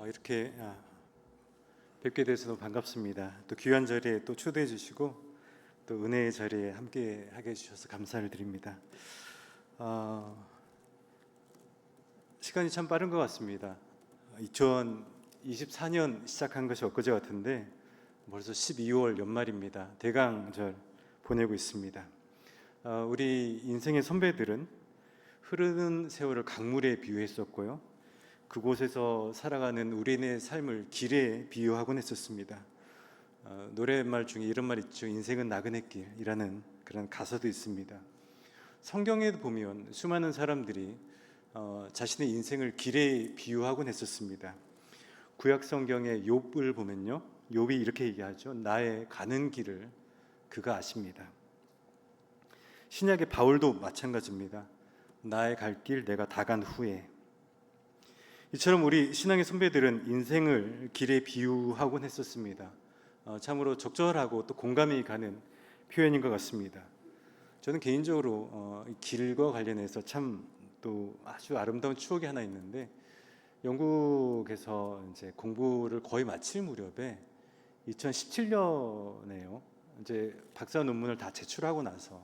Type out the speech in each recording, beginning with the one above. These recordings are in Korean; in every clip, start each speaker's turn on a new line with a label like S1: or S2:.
S1: 이렇게 뵙게 돼서 너무 반갑습니다. 또 귀한 자리에 또 초대해 주시고 또 은혜의 자리에 함께 하게 해주셔서 감사를 드립니다. 시간이 참 빠른 것 같습니다. 2024년 시작한 것이 엊그제 같은데 벌써 12월 연말입니다. 대강절 보내고 있습니다. 우리 인생의 선배들은 흐르는 세월을 강물에 비유했었고요. 그곳에서 살아가는 우리의 삶을 길에 비유하곤 했었습니다. 노랫말 중에 이런 말 있죠. 인생은 나그네 길이라는 그런 가사도 있습니다. 성경에 보면 수많은 사람들이 자신의 인생을 길에 비유하곤 했었습니다. 구약 성경의 욥을 보면요, 욥이 이렇게 얘기하죠. 나의 가는 길을 그가 아십니다. 신약의 바울도 마찬가지입니다. 나의 갈 길 내가 다 간 후에. 이처럼 우리 신앙의 선배들은 인생을 길에 비유하곤 했었습니다. 참으로 적절하고 또 공감이 가는 표현인 것 같습니다. 저는 개인적으로 길과 관련해서 참 또 아주 아름다운 추억이 하나 있는데, 영국에서 이제 공부를 거의 마칠 무렵에 2017년에요. 이제 박사 논문을 다 제출하고 나서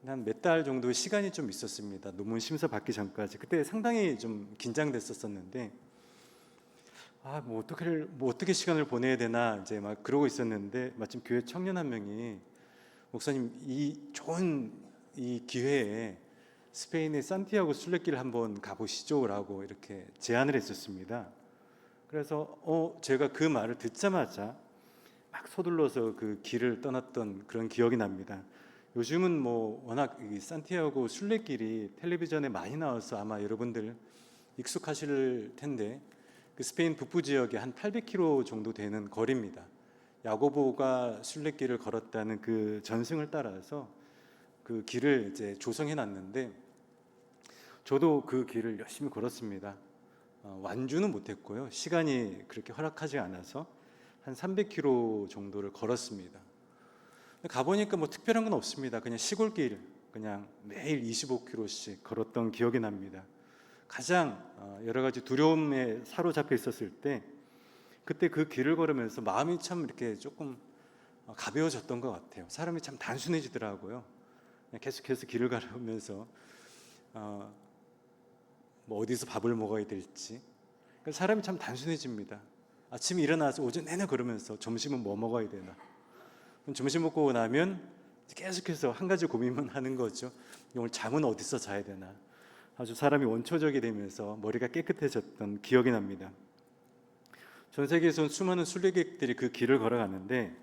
S1: 한 몇 달 정도의 시간이 좀 있었습니다. 논문 심사 받기 전까지. 그때 상당히 좀 긴장됐었는데, 뭐 어떻게 시간을 보내야 되나 이제 막 그러고 있었는데, 마침 교회 청년 한 명이 목사님 이 좋은 이 기회에 스페인의 산티아고 순례길 한번 가보시죠라고 이렇게 제안을 했었습니다. 그래서 제가 그 말을 듣자마자 막 서둘러서 그 길을 떠났던 그런 기억이 납니다. 요즘은 뭐 워낙 이 산티아고 순례길이 텔레비전에 많이 나와서 아마 여러분들 익숙하실 텐데, 그 스페인 북부 지역에 한 800km 정도 되는 거리입니다. 야고보가 순례길을 걸었다는 그 전승을 따라서 그 길을 이제 조성해 놨는데, 저도 그 길을 열심히 걸었습니다. 완주는 못했고요. 시간이 그렇게 허락하지 않아서 한 300km 정도를 걸었습니다. 가보니까 뭐 특별한 건 없습니다. 그냥 시골길, 그냥 매일 25km씩 걸었던 기억이 납니다. 가장 여러 가지 두려움에 사로잡혀 있었을 때, 그때 그 길을 걸으면서 마음이 참 이렇게 조금 가벼워졌던 것 같아요. 사람이 참 단순해지더라고요. 계속해서 길을 걸으면서 뭐 어디서 밥을 먹어야 될지, 사람이 참 단순해집니다. 아침에 일어나서 오전 내내 걸으면서 점심은 뭐 먹어야 되나, 점심 먹고 나면 계속해서 한 가지 고민만 하는 거죠. 오늘 잠은 어디서 자야 되나. 아주 사람이 원초적이 되면서 머리가 깨끗해졌던 기억이 납니다. 전 세계에서 수많은 순례객들이 그 길을 걸어가는데,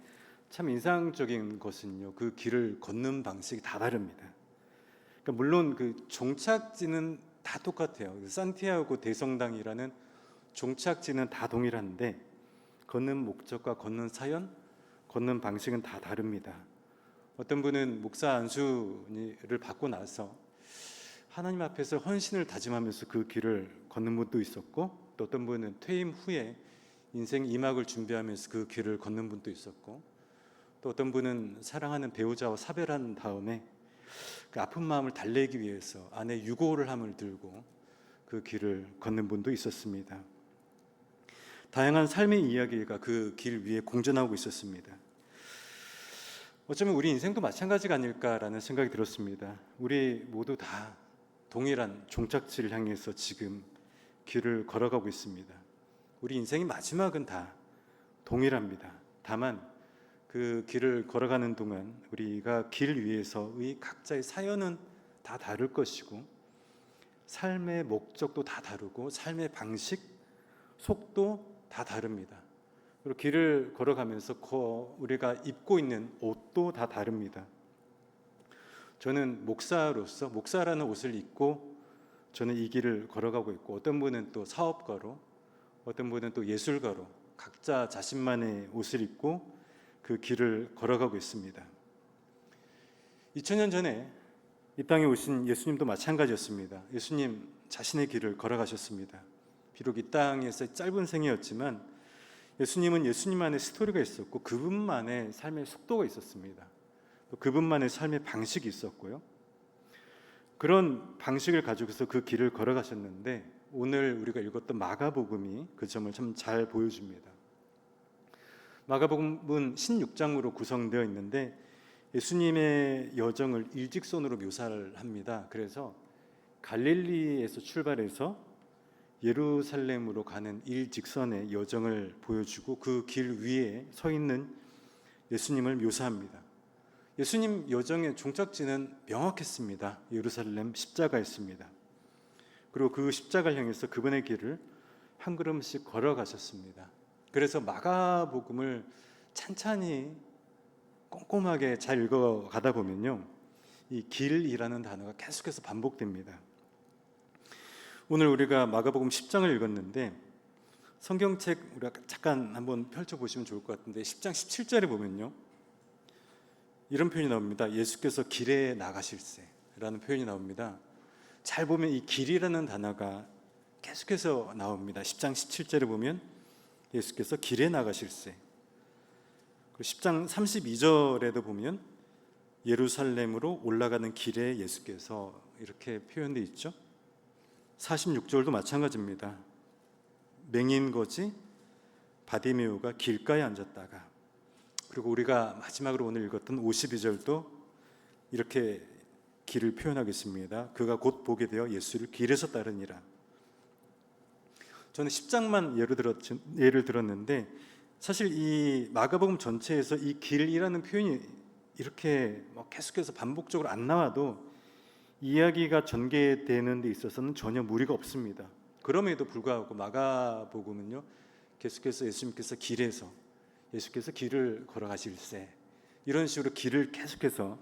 S1: 참 인상적인 것은요, 그 길을 걷는 방식이 다 다릅니다. 그러니까 물론 그 종착지는 다 똑같아요. 산티아고 대성당이라는 종착지는 다 동일한데, 걷는 목적과 걷는 사연, 걷는 방식은 다 다릅니다. 어떤 분은 목사 안수를 받고 나서 하나님 앞에서 헌신을 다짐하면서 그 길을 걷는 분도 있었고, 또 어떤 분은 퇴임 후에 인생 2막을 준비하면서 그 길을 걷는 분도 있었고, 또 어떤 분은 사랑하는 배우자와 사별한 다음에 그 아픈 마음을 달래기 위해서 아내 유골을 함을 들고 그 길을 걷는 분도 있었습니다. 다양한 삶의 이야기가 그 길 위에 공존하고 있었습니다. 어쩌면 우리 인생도 마찬가지가 아닐까라는 생각이 들었습니다. 우리 모두 다 동일한 종착지를 향해서 지금 길을 걸어가고 있습니다. 우리 인생의 마지막은 다 동일합니다. 다만 그 길을 걸어가는 동안 우리가 길 위에서의 각자의 사연은 다 다를 것이고, 삶의 목적도 다 다르고, 삶의 방식, 속도 다 다릅니다. 그리고 길을 걸어가면서 우리가 입고 있는 옷도 다 다릅니다. 저는 목사로서 목사라는 옷을 입고 저는 이 길을 걸어가고 있고, 어떤 분은 또 사업가로, 어떤 분은 또 예술가로 각자 자신만의 옷을 입고 그 길을 걸어가고 있습니다. 2000년 전에 이 땅에 오신 예수님도 마찬가지였습니다. 예수님 자신의 길을 걸어가셨습니다. 비록 이 땅에서 짧은 생이었지만 예수님은 예수님만의 스토리가 있었고, 그분만의 삶의 속도가 있었습니다. 또 그분만의 삶의 방식이 있었고요. 그런 방식을 가지고서 그 길을 걸어가셨는데 오늘 우리가 읽었던 마가복음이 그 점을 참 잘 보여줍니다. 마가복음은 16장으로 구성되어 있는데 예수님의 여정을 일직선으로 묘사를 합니다. 그래서 갈릴리에서 출발해서 예루살렘으로 가는 일직선의 여정을 보여주고 그 길 위에 서 있는 예수님을 묘사합니다. 예수님 여정의 종착지는 명확했습니다. 예루살렘 십자가였습니다. 그리고 그 십자가를 향해서 그분의 길을 한 걸음씩 걸어가셨습니다. 그래서 마가복음을 찬찬히 꼼꼼하게 잘 읽어가다 보면요, 이 길이라는 단어가 계속해서 반복됩니다. 오늘 우리가 마가복음 10장을 읽었는데 성경책 우리가 잠깐 한번 펼쳐보시면 좋을 것 같은데 10장 17절에 보면요, 이런 표현이 나옵니다. 예수께서 길에 나가실세라는 표현이 나옵니다. 잘 보면 이 길이라는 단어가 계속해서 나옵니다. 10장 17절에 보면 예수께서 길에 나가실세, 그리고 10장 32절에도 보면 예루살렘으로 올라가는 길에 예수께서 이렇게 표현되어 있죠. 46절도 마찬가지입니다. 맹인 거지 바디메오가 길가에 앉았다가, 그리고 우리가 마지막으로 오늘 읽었던 52절도 이렇게 길을 표현하겠습니다. 그가 곧 보게 되어 예수를 길에서 따르니라. 저는 10장만 예를 들었는데 사실 이 마가복음 전체에서 이 길이라는 표현이 이렇게 계속해서 반복적으로 안 나와도 이야기가 전개되는 데 있어서는 전혀 무리가 없습니다. 그럼에도 불구하고 마가복음은요, 계속해서 예수님께서 길에서, 예수께서 길을 걸어가실세, 이런 식으로 길을 계속해서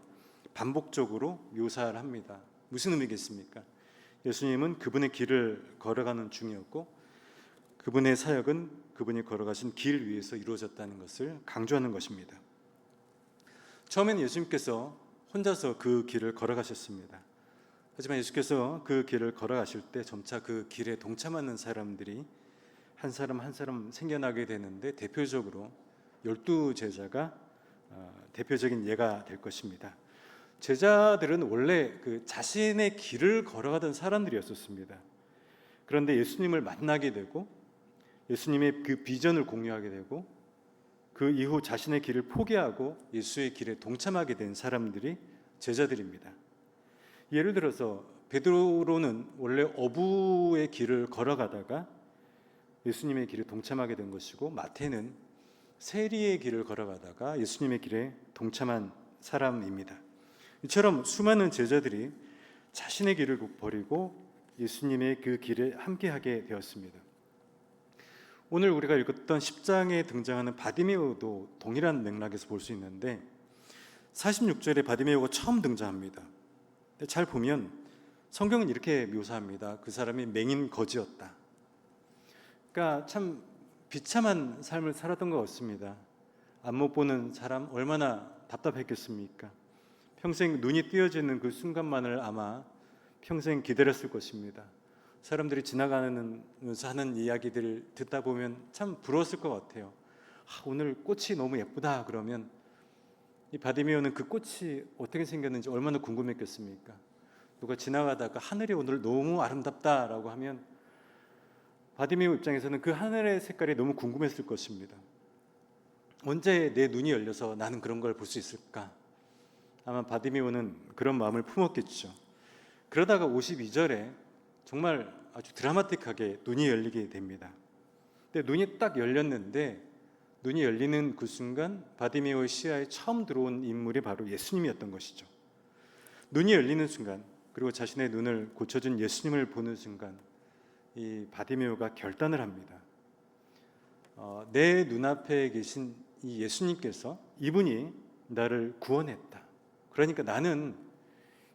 S1: 반복적으로 묘사를 합니다. 무슨 의미겠습니까? 예수님은 그분의 길을 걸어가는 중이었고 그분의 사역은 그분이 걸어가신 길 위에서 이루어졌다는 것을 강조하는 것입니다. 처음에는 예수님께서 혼자서 그 길을 걸어가셨습니다. 하지만 예수께서 그 길을 걸어가실 때 점차 그 길에 동참하는 사람들이 한 사람 한 사람 생겨나게 되는데 대표적으로 12제자가 대표적인 예가 될 것입니다. 제자들은 원래 그 자신의 길을 걸어가던 사람들이었습니다. 그런데 예수님을 만나게 되고 예수님의 그 비전을 공유하게 되고 그 이후 자신의 길을 포기하고 예수의 길에 동참하게 된 사람들이 제자들입니다. 예를 들어서 베드로는 원래 어부의 길을 걸어가다가 예수님의 길에 동참하게 된 것이고, 마태는 세리의 길을 걸어가다가 예수님의 길에 동참한 사람입니다. 이처럼 수많은 제자들이 자신의 길을 버리고 예수님의 그 길에 함께하게 되었습니다. 오늘 우리가 읽었던 10장에 등장하는 바디메오도 동일한 맥락에서 볼 수 있는데 46절에 바디메오가 처음 등장합니다. 잘 보면 성경은 이렇게 묘사합니다. 그 사람이 맹인 거지였다. 그러니까 참 비참한 삶을 살았던 것 같습니다. 안 못 보는 사람 얼마나 답답했겠습니까? 평생 눈이 띄어지는 그 순간만을 아마 평생 기다렸을 것입니다. 사람들이 지나가면서 하는 이야기들을 듣다 보면 참 부러웠을 것 같아요. 오늘 꽃이 너무 예쁘다 그러면 이 바디메오는 그 꽃이 어떻게 생겼는지 얼마나 궁금했겠습니까? 누가 지나가다가 하늘이 오늘 너무 아름답다라고 하면 바디메오 입장에서는 그 하늘의 색깔이 너무 궁금했을 것입니다. 언제 내 눈이 열려서 나는 그런 걸 볼 수 있을까? 아마 바디메오는 그런 마음을 품었겠죠. 그러다가 52절에 정말 아주 드라마틱하게 눈이 열리게 됩니다. 근데 눈이 딱 열렸는데 눈이 열리는 그 순간 바디메오의 시야에 처음 들어온 인물이 바로 예수님이었던 것이죠. 눈이 열리는 순간, 그리고 자신의 눈을 고쳐준 예수님을 보는 순간 이 바디메오가 결단을 합니다. 내 눈앞에 계신 이 예수님께서, 이분이 나를 구원했다. 그러니까 나는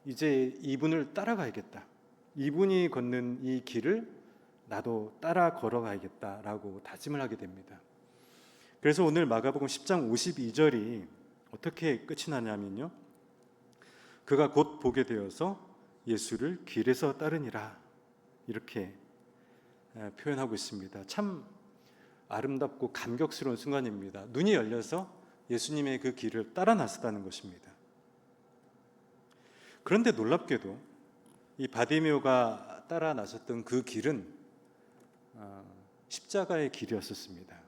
S1: 이제 이분을 따라가야겠다. 이분이 걷는 이 길을 나도 따라 걸어가야겠다라고 다짐을 하게 됩니다. 그래서 오늘 마가복음 10장 52절이 어떻게 끝이 나냐면요, 그가 곧 보게 되어서 예수를 길에서 따르니라, 이렇게 표현하고 있습니다. 참 아름답고 감격스러운 순간입니다. 눈이 열려서 예수님의 그 길을 따라 나섰다는 것입니다. 그런데 놀랍게도 이 바디메오가 따라 나섰던 그 길은 십자가의 길이었었습니다.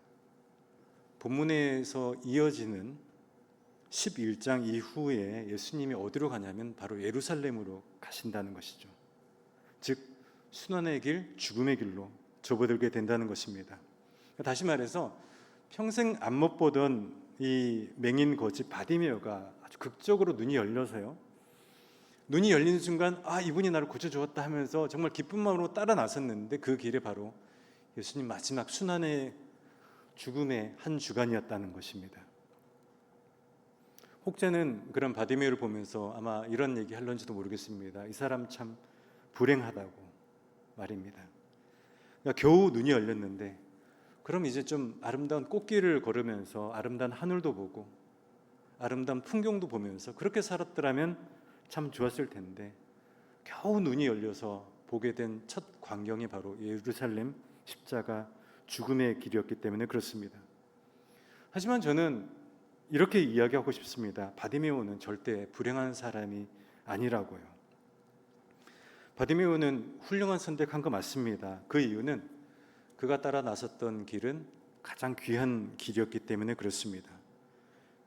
S1: 본문에서 이어지는 11장 이후에 예수님이 어디로 가냐면 바로 예루살렘으로 가신다는 것이죠. 즉 순환의 길, 죽음의 길로 접어들게 된다는 것입니다. 다시 말해서 평생 안 못 보던 이 맹인 거지 바디메오가 아주 극적으로 눈이 열려서요. 눈이 열리는 순간 이분이 나를 고쳐주었다 하면서 정말 기쁜 마음으로 따라 나섰는데 그 길에 바로 예수님 마지막 순환의 죽음의 한 주간이었다는 것입니다. 혹자는 그런 바디메오를 보면서 아마 이런 얘기 할런지도 모르겠습니다. 이 사람 참 불행하다고 말입니다. 그러니까 겨우 눈이 열렸는데 그럼 이제 좀 아름다운 꽃길을 걸으면서 아름다운 하늘도 보고 아름다운 풍경도 보면서 그렇게 살았더라면 참 좋았을 텐데 겨우 눈이 열려서 보게 된 첫 광경이 바로 예루살렘 십자가 죽음의 길이었기 때문에 그렇습니다. 하지만 저는 이렇게 이야기하고 싶습니다. 바디메오는 절대 불행한 사람이 아니라고요. 바디메오는 훌륭한 선택한 거 맞습니다. 그 이유는 그가 따라 나섰던 길은 가장 귀한 길이었기 때문에 그렇습니다.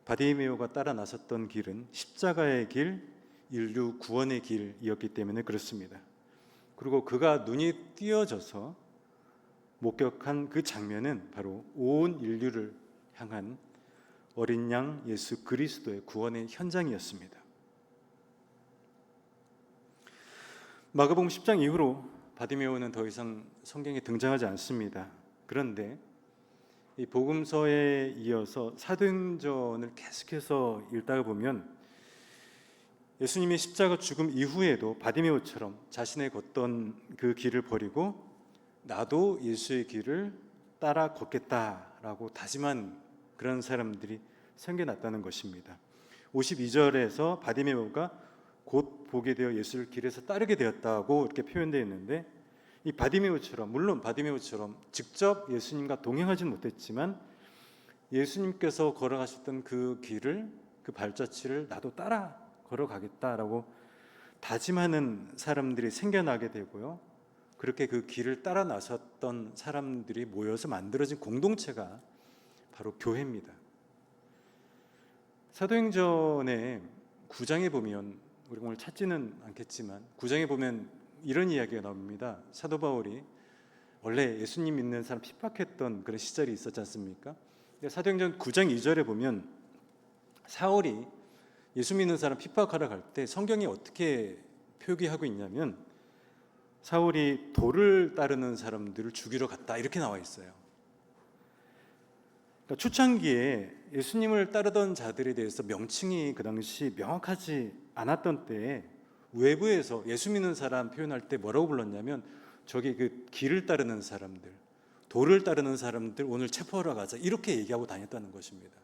S1: 바디메오가 따라 나섰던 길은 십자가의 길, 인류 구원의 길이었기 때문에 그렇습니다. 그리고 그가 눈이 띄어져서 목격한 그 장면은 바로 온 인류를 향한 어린 양 예수 그리스도의 구원의 현장이었습니다. 마가복음 10장 이후로 바디메오는 더 이상 성경에 등장하지 않습니다. 그런데 이 복음서에 이어서 사도행전을 계속해서 읽다가 보면 예수님의 십자가 죽음 이후에도 바디메오처럼 자신의 걷던 그 길을 버리고 나도 예수의 길을 따라 걷겠다라고 다짐한 그런 사람들이 생겨났다는 것입니다. 52절에서 바디메오가 곧 보게 되어 예수를 길에서 따르게 되었다고 이렇게 표현되어 있는데 이 바디메오처럼 물론 바디메오처럼 직접 예수님과 동행하지는 못했지만 예수님께서 걸어가셨던 그 길을 그 발자취를 나도 따라 걸어가겠다라고 다짐하는 사람들이 생겨나게 되고요. 그렇게 그 길을 따라 나섰던 사람들이 모여서 만들어진 공동체가 바로 교회입니다. 사도행전의 9장에 보면 우리가 오늘 찾지는 않겠지만 9장에 보면 이런 이야기가 나옵니다. 사도 바울이 원래 예수님 믿는 사람 핍박했던 그런 시절이 있었지 않습니까? 사도행전 9장 2절에 보면 사울이 예수 믿는 사람 핍박하러 갈 때 성경이 어떻게 표기하고 있냐면 사울이 돌을 따르는 사람들을 죽이러 갔다 이렇게 나와 있어요. 그러니까 초창기에 예수님을 따르던 자들에 대해서 명칭이 그 당시 명확하지 않았던 때에 외부에서 예수 믿는 사람 표현할 때 뭐라고 불렀냐면 저기 그 길을 따르는 사람들, 돌을 따르는 사람들 오늘 체포하러 가자 이렇게 얘기하고 다녔다는 것입니다.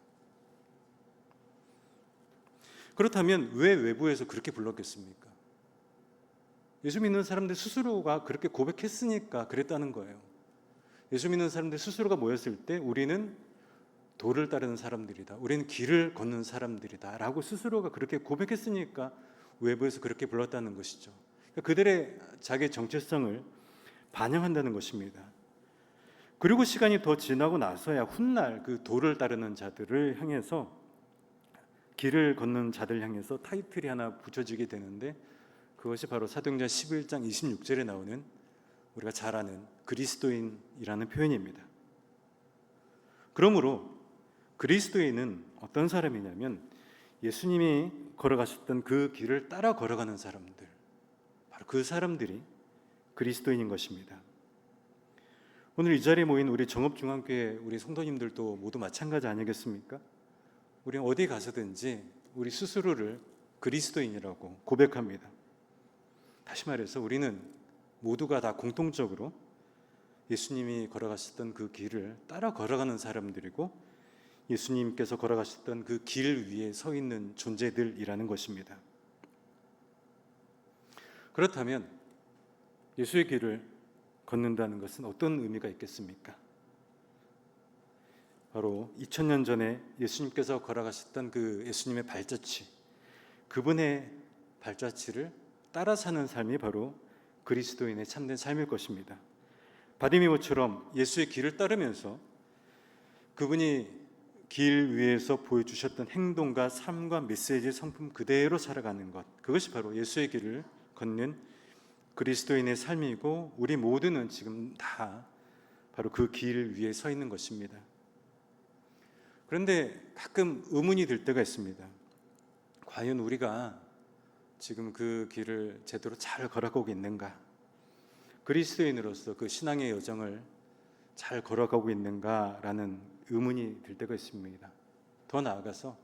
S1: 그렇다면 왜 외부에서 그렇게 불렀겠습니까? 예수 믿는 사람들 스스로가 그렇게 고백했으니까 그랬다는 거예요. 예수 믿는 사람들 스스로가 모였을 때 우리는 돌을 따르는 사람들이다. 우리는 길을 걷는 사람들이다. 라고 스스로가 그렇게 고백했으니까 외부에서 그렇게 불렀다는 것이죠. 그들의 자기 정체성을 반영한다는 것입니다. 그리고 시간이 더 지나고 나서야 훗날 그 돌을 따르는 자들을 향해서 길을 걷는 자들 향해서 타이틀이 하나 붙여지게 되는데 그것이 바로 사도행전 11장 26절에 나오는 우리가 잘 아는 그리스도인이라는 표현입니다. 그러므로 그리스도인은 어떤 사람이냐면 예수님이 걸어가셨던 그 길을 따라 걸어가는 사람들, 바로 그 사람들이 그리스도인인 것입니다. 오늘 이 자리에 모인 우리 정읍중앙교회 우리 성도님들도 모두 마찬가지 아니겠습니까? 우리는 어디 가서든지 우리 스스로를 그리스도인이라고 고백합니다. 다시 말해서 우리는 모두가 다 공통적으로 예수님이 걸어가셨던 그 길을 따라 걸어가는 사람들이고 예수님께서 걸어가셨던 그 길 위에 서 있는 존재들이라는 것입니다. 그렇다면 예수의 길을 걷는다는 것은 어떤 의미가 있겠습니까? 바로 2000년 전에 예수님께서 걸어가셨던 그 예수님의 발자취, 그분의 발자취를 따라 사는 삶이 바로 그리스도인의 참된 삶일 것입니다. 바디메오처럼 예수의 길을 따르면서 그분이 길 위에서 보여주셨던 행동과 삶과 메시지의 성품 그대로 살아가는 것, 그것이 바로 예수의 길을 걷는 그리스도인의 삶이고, 우리 모두는 지금 다 바로 그 길 위에 서 있는 것입니다. 그런데 가끔 의문이 들 때가 있습니다. 과연 우리가 지금 그 길을 제대로 잘 걸어가고 있는가? 그리스도인으로서 그 신앙의 여정을 잘 걸어가고 있는가라는 의문이 들 때가 있습니다. 더 나아가서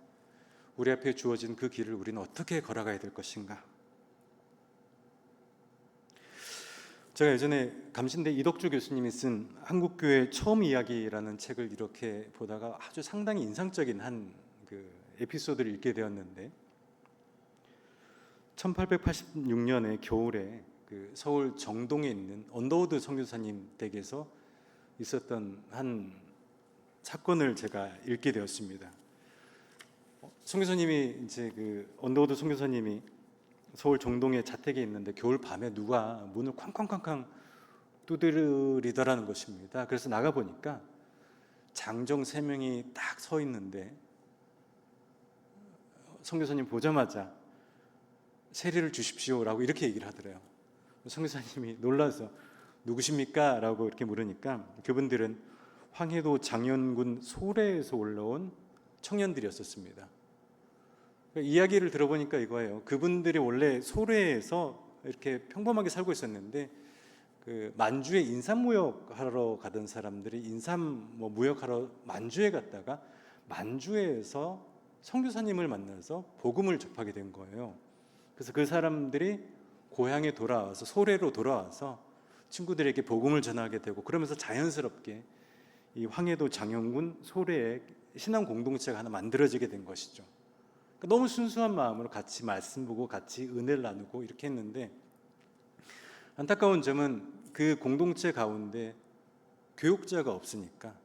S1: 우리 앞에 주어진 그 길을 우리는 어떻게 걸어가야 될 것인가? 제가 예전에 감신대 이덕주 교수님이 쓴 한국교회 처음 이야기라는 책을 이렇게 보다가 아주 상당히 인상적인 한 그 에피소드를 읽게 되었는데, 1886년에 겨울에 그 서울 정동에 있는 언더우드 선교사님 댁에서 있었던 한 사건을 제가 읽게 되었습니다. 선교사님이 이제 그 언더우드 선교사님이 서울 정동에 자택에 있는데 겨울 밤에 누가 문을 쾅쾅쾅쾅 두드리더라는 것입니다. 그래서 나가 보니까 장정 3명이 딱 서 있는데, 선교사님 보자마자 세례를 주십시오라고 이렇게 얘기를 하더래요. 선교사님이 놀라서 누구십니까? 라고 이렇게 물으니까 그분들은 황해도 장현군 소래에서 올라온 청년들이었었습니다. 이야기를 들어보니까 이거예요. 그분들이 원래 소래에서 이렇게 평범하게 살고 있었는데, 그 만주에 인삼무역하러 가던 사람들이 인삼 무역하러 만주에 갔다가 만주에서 선교사님을 만나서 복음을 접하게 된 거예요. 그래서 그 사람들이 고향에 돌아와서, 소래로 돌아와서 친구들에게 복음을 전하게 되고, 그러면서 자연스럽게 이 황해도 장현군 소래에 신앙 공동체가 하나 만들어지게 된 것이죠. 그러니까 너무 순수한 마음으로 같이 말씀 보고 같이 은혜를 나누고 이렇게 했는데, 안타까운 점은 그 공동체 가운데 교육자가 없으니까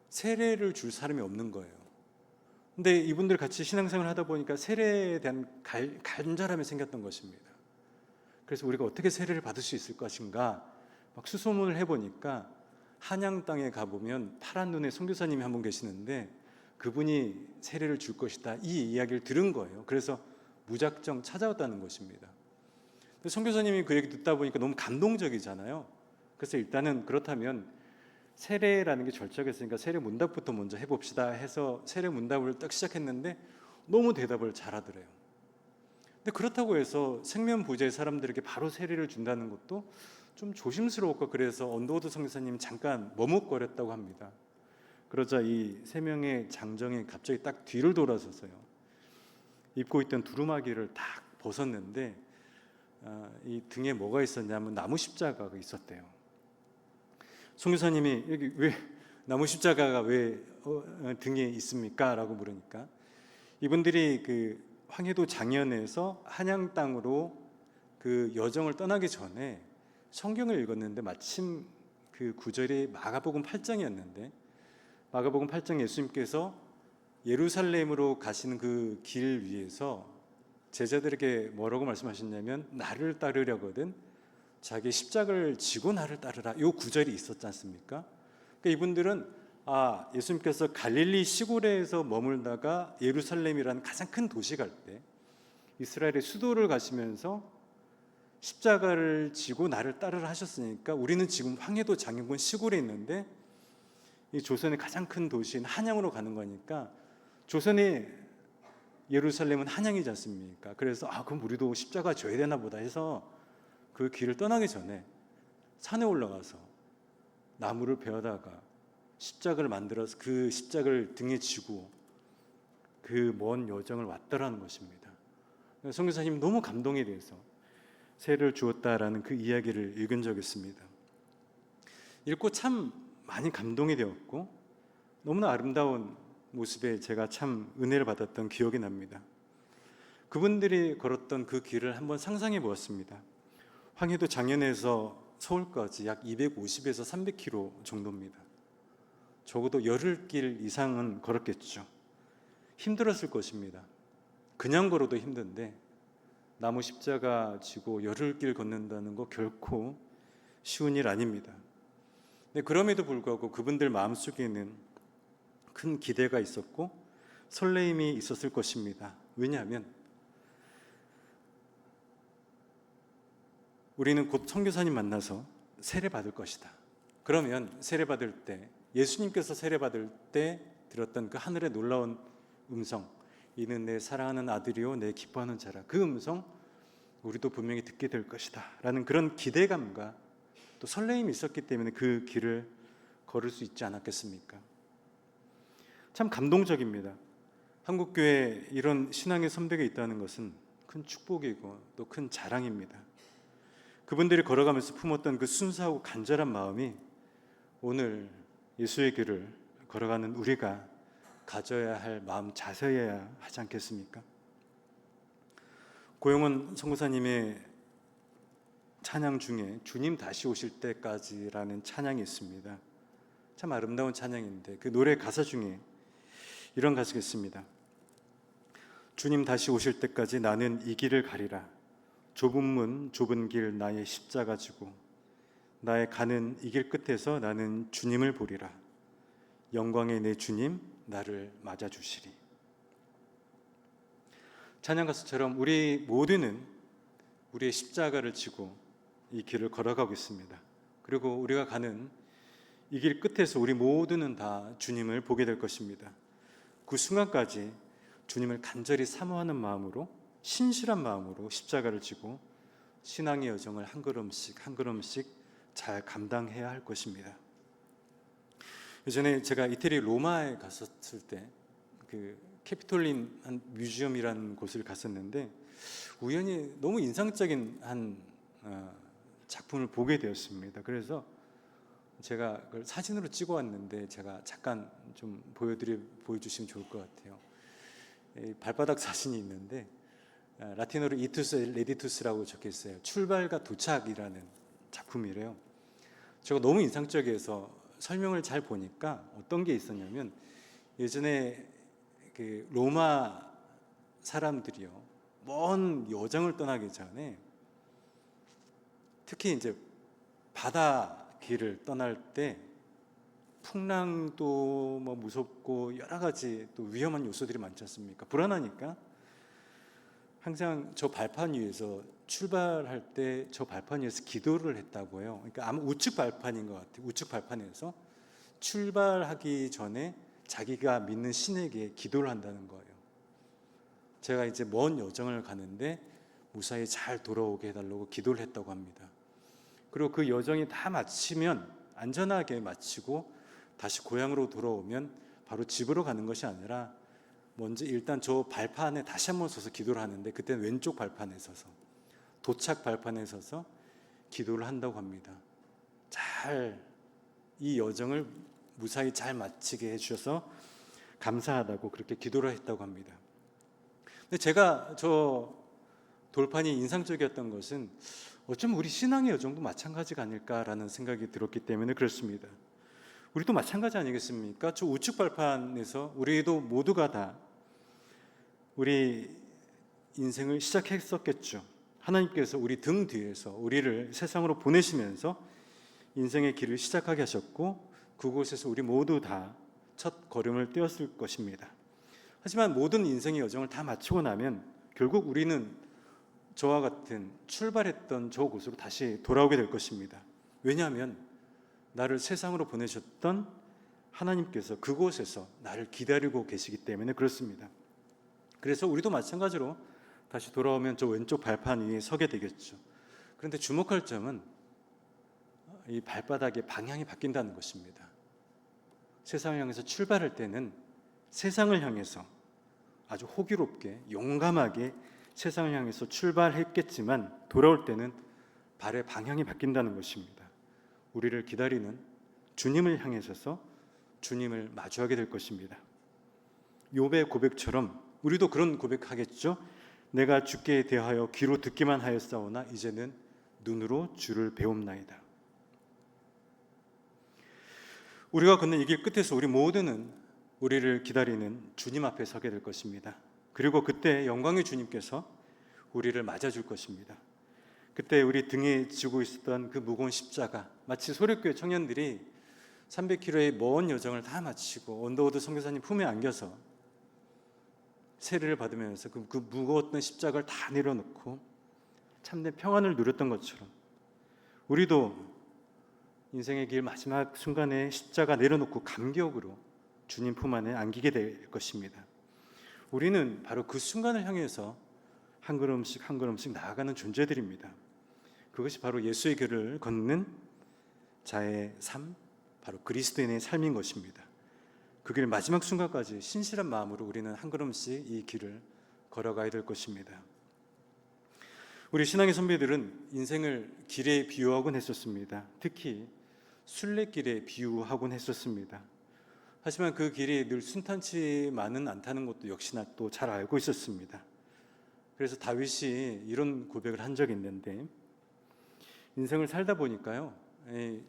S1: 세례를 줄 사람이 없는 거예요. 근데 이분들 같이 신앙생활을 하다 보니까 세례에 대한 간절함이 생겼던 것입니다. 그래서 우리가 어떻게 세례를 받을 수 있을 것인가 막 수소문을 해보니까, 한양 땅에 가보면 파란 눈의 선교사님이 한 분 계시는데 그분이 세례를 줄 것이다, 이 이야기를 들은 거예요. 그래서 무작정 찾아왔다는 것입니다. 선교사님이 그 얘기 듣다 보니까 너무 감동적이잖아요. 그래서 일단은 그렇다면 세례라는 게 절차가 있으니까 세례 문답부터 먼저 해봅시다 해서 세례 문답을 딱 시작했는데 너무 대답을 잘하더래요. 근데 그렇다고 해서 생면부자의 사람들에게 바로 세례를 준다는 것도 좀 조심스러웠고, 그래서 언더우드 선교사님 잠깐 머뭇거렸다고 합니다. 그러자 이 3명의 장정이 갑자기 딱 뒤를 돌아서서요, 입고 있던 두루마기를 딱 벗었는데 이 등에 뭐가 있었냐면 나무 십자가가 있었대요. 선교사님이 여기 왜 나무 십자가가 왜 등에 있습니까? 라고 물으니까, 이분들이 그 황해도 장현에서 한양 땅으로 그 여정을 떠나기 전에 성경을 읽었는데 마침 그 구절이 마가복음 8장이었는데, 마가복음 8장 예수님께서 예루살렘으로 가시는 그 길 위에서 제자들에게 뭐라고 말씀하셨냐면, 나를 따르려거든 자기 십자가를 지고 나를 따르라, 이 구절이 있었지 않습니까? 그러니까 이분들은 예수님께서 갈릴리 시골에서 머물다가 예루살렘이라는 가장 큰 도시 갈 때 이스라엘의 수도를 가시면서 십자가를 지고 나를 따르라 하셨으니까, 우리는 지금 황해도 장현군 시골에 있는데 이 조선의 가장 큰 도시인 한양으로 가는 거니까, 조선의 예루살렘은 한양이지 않습니까? 그래서 그럼 우리도 십자가 져야 되나 보다 해서 그 길을 떠나기 전에 산에 올라가서 나무를 베어다가 십자가를 만들어서 그 십자가를 등에 지고 그 먼 여정을 왔다라는 것입니다. 선교사님 너무 감동이 돼서 세례를 주었다라는 그 이야기를 읽은 적이 있습니다. 읽고 참 많이 감동이 되었고, 너무나 아름다운 모습에 제가 참 은혜를 받았던 기억이 납니다. 그분들이 걸었던 그 길을 한번 상상해 보았습니다. 황해도 장현에서 서울까지 약 250에서 300km 정도입니다. 적어도 열흘길 이상은 걸었겠죠. 힘들었을 것입니다. 그냥 걸어도 힘든데 나무 십자가 지고 열흘 길 걷는다는 거 결코 쉬운 일 아닙니다. 근데 그럼에도 불구하고 그분들 마음속에는 큰 기대가 있었고 설레임이 있었을 것입니다. 왜냐하면 우리는 곧 선교사님 만나서 세례 받을 것이다. 그러면 세례 받을 때 예수님께서 세례 받을 때 들었던 그 하늘의 놀라운 음성, 이는 내 사랑하는 아들이요 내 기뻐하는 자라, 그 음성 우리도 분명히 듣게 될 것이다 라는 그런 기대감과 또 설레임이 있었기 때문에 그 길을 걸을 수 있지 않았겠습니까? 참 감동적입니다. 한국교회에 이런 신앙의 선배가 있다는 것은 큰 축복이고 또 큰 자랑입니다. 그분들이 걸어가면서 품었던 그 순수하고 간절한 마음이 오늘 예수의 길을 걸어가는 우리가 가져야 할 마음 자세여야 하지 않겠습니까? 고영원 선교사님의 찬양 중에 주님 다시 오실 때까지라는 찬양이 있습니다. 참 아름다운 찬양인데 그 노래 가사 중에 이런 가사가 있습니다. 주님 다시 오실 때까지 나는 이 길을 가리라. 좁은 문 좁은 길 나의 십자가 지고 나의 가는 이 길 끝에서 나는 주님을 보리라. 영광의 내 주님 나를 맞아주시리. 찬양 가수처럼 우리 모두는 우리의 십자가를 지고 이 길을 걸어가고 있습니다. 그리고 우리가 가는 이 길 끝에서 우리 모두는 다 주님을 보게 될 것입니다. 그 순간까지 주님을 간절히 사모하는 마음으로, 신실한 마음으로 십자가를 지고 신앙의 여정을 한 걸음씩 한 걸음씩 잘 감당해야 할 것입니다. 예전에 제가 이태리 로마에 갔었을 때 그 캐피톨린 한 뮤지엄이라는 곳을 갔었는데 우연히 너무 인상적인 한 작품을 보게 되었습니다. 그래서 제가 그걸 사진으로 찍어 왔는데 제가 잠깐 좀 보여주시면 좋을 것 같아요. 이 발바닥 사진이 있는데 라틴어로 이투스 레디투스라고 적혀 있어요. 출발과 도착이라는 작품이래요. 제가 너무 인상적이어서 설명을 잘 보니까 어떤 게 있었냐면 예전에 그 로마 사람들이요 먼 여정을 떠나기 전에 특히 이제 바다 길을 떠날 때 풍랑도 뭐 무섭고 여러 가지 또 위험한 요소들이 많지 않습니까? 불안하니까 항상 저 발판 위에서 출발할 때 저 발판 위에서 기도를 했다고 해요. 그러니까 아마 우측 발판인 것 같아요. 우측 발판에서 출발하기 전에 자기가 믿는 신에게 기도를 한다는 거예요. 제가 이제 먼 여정을 가는데 무사히 잘 돌아오게 해달라고 기도를 했다고 합니다. 그리고 그 여정이 다 마치면 안전하게 마치고 다시 고향으로 돌아오면 바로 집으로 가는 것이 아니라 먼저 일단 저 발판에 다시 한번 서서 기도를 하는데 그때는 왼쪽 발판에 서서 도착 발판에 서서 기도를 한다고 합니다. 잘 이 여정을 무사히 잘 마치게 해주셔서 감사하다고 그렇게 기도를 했다고 합니다. 근데 제가 저 돌판이 인상적이었던 것은 어쩌면 우리 신앙의 여정도 마찬가지가 아닐까라는 생각이 들었기 때문에 그렇습니다. 우리도 마찬가지 아니겠습니까? 저 우측 발판에서 우리도 모두가 다 우리 인생을 시작했었겠죠. 하나님께서 우리 등 뒤에서 우리를 세상으로 보내시면서 인생의 길을 시작하게 하셨고 그곳에서 우리 모두 다 첫 걸음을 떼었을 것입니다. 하지만 모든 인생의 여정을 다 마치고 나면 결국 우리는 저와 같은 출발했던 저 곳으로 다시 돌아오게 될 것입니다. 왜냐하면 나를 세상으로 보내셨던 하나님께서 그곳에서 나를 기다리고 계시기 때문에 그렇습니다. 그래서 우리도 마찬가지로 다시 돌아오면 저 왼쪽 발판 위에 서게 되겠죠. 그런데 주목할 점은 이 발바닥의 방향이 바뀐다는 것입니다. 세상을 향해서 출발할 때는 세상을 향해서 아주 호기롭게 용감하게 세상을 향해서 출발했겠지만 돌아올 때는 발의 방향이 바뀐다는 것입니다. 우리를 기다리는 주님을 향해 서서 주님을 마주하게 될 것입니다. 욥의 고백처럼 우리도 그런 고백하겠죠. 내가 주께 대하여 귀로 듣기만 하였사오나 이제는 눈으로 주를 배움나이다. 우리가 걷는 이 길 끝에서 우리 모두는 우리를 기다리는 주님 앞에 서게 될 것입니다. 그리고 그때 영광의 주님께서 우리를 맞아줄 것입니다. 그때 우리 등에 지고 있었던 그 무거운 십자가, 마치 소력교회 청년들이 300km의 먼 여정을 다 마치고 언더우드 선교사님 품에 안겨서 세례를 받으면서 그 무거웠던 십자가를 다 내려놓고 참된 평안을 누렸던 것처럼 우리도 인생의 길 마지막 순간에 십자가 내려놓고 감격으로 주님 품 안에 안기게 될 것입니다. 우리는 바로 그 순간을 향해서 한 걸음씩 한 걸음씩 나아가는 존재들입니다. 그것이 바로 예수의 길을 걷는 자의 삶, 바로 그리스도인의 삶인 것입니다. 그 길 마지막 순간까지 신실한 마음으로 우리는 한 걸음씩 이 길을 걸어가야 될 것입니다. 우리 신앙의 선배들은 인생을 길에 비유하곤 했었습니다. 특히 순례길에 비유하곤 했었습니다. 하지만 그 길이 늘 순탄치만은 않다는 것도 역시나 또 잘 알고 있었습니다. 그래서 다윗이 이런 고백을 한 적이 있는데, 인생을 살다 보니까요,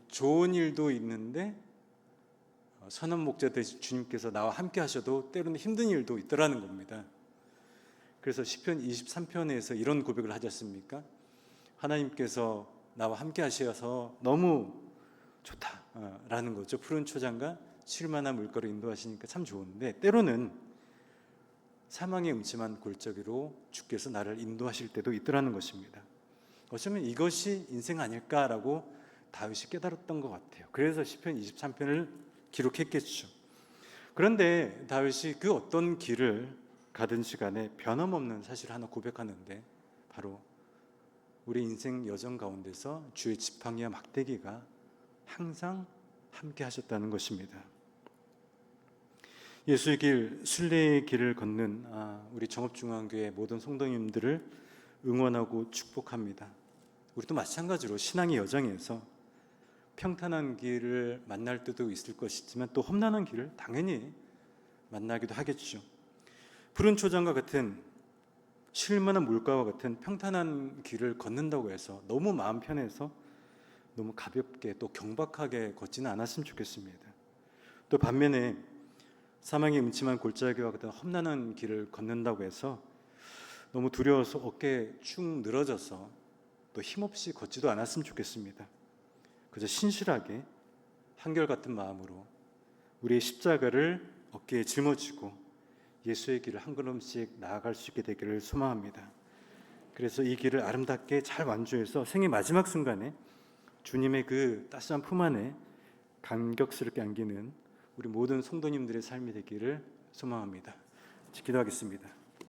S1: 좋은 일도 있는데 선한 목자 되신 주님께서 나와 함께 하셔도 때로는 힘든 일도 있더라는 겁니다. 그래서 시편 23편에서 이런 고백을 하지 않습니까? 하나님께서 나와 함께 하셔서 너무 좋다라는 거죠. 푸른 초장과 쉴만한 물가로 인도하시니까 참 좋은데, 때로는 사망의 음침한 골짜기로 주께서 나를 인도하실 때도 있더라는 것입니다. 어쩌면 이것이 인생 아닐까라고 다윗이 깨달았던 것 같아요. 그래서 시편 23편을 기록했겠죠. 그런데 다윗이 그 어떤 길을 가든 시간에 변함없는 사실을 하나 고백하는데, 바로 우리 인생 여정 가운데서 주의 지팡이와 막대기가 항상 함께 하셨다는 것입니다. 예수의 길, 순례의 길을 걷는 우리 정읍중앙교회 모든 성도님들을 응원하고 축복합니다. 우리도 마찬가지로 신앙의 여정에서 평탄한 길을 만날 때도 있을 것이지만 또 험난한 길을 당연히 만나기도 하겠죠. 푸른 초장과 같은 쉴만한 물가와 같은 평탄한 길을 걷는다고 해서 너무 마음 편해서 너무 가볍게 또 경박하게 걷지는 않았으면 좋겠습니다. 또 반면에 사망의 음침한 골짜기와 같은 험난한 길을 걷는다고 해서 너무 두려워서 어깨에 축 늘어져서 또 힘없이 걷지도 않았으면 좋겠습니다. 그저 신실하게 한결같은 마음으로 우리의 십자가를 어깨에 짊어지고 예수의 길을 한 걸음씩 나아갈 수 있게 되기를 소망합니다. 그래서 이 길을 아름답게 잘 완주해서 생의 마지막 순간에 주님의 그 따스한 품 안에 감격스럽게 안기는 우리 모든 성도님들의 삶이 되기를 소망합니다. 기도하겠습니다.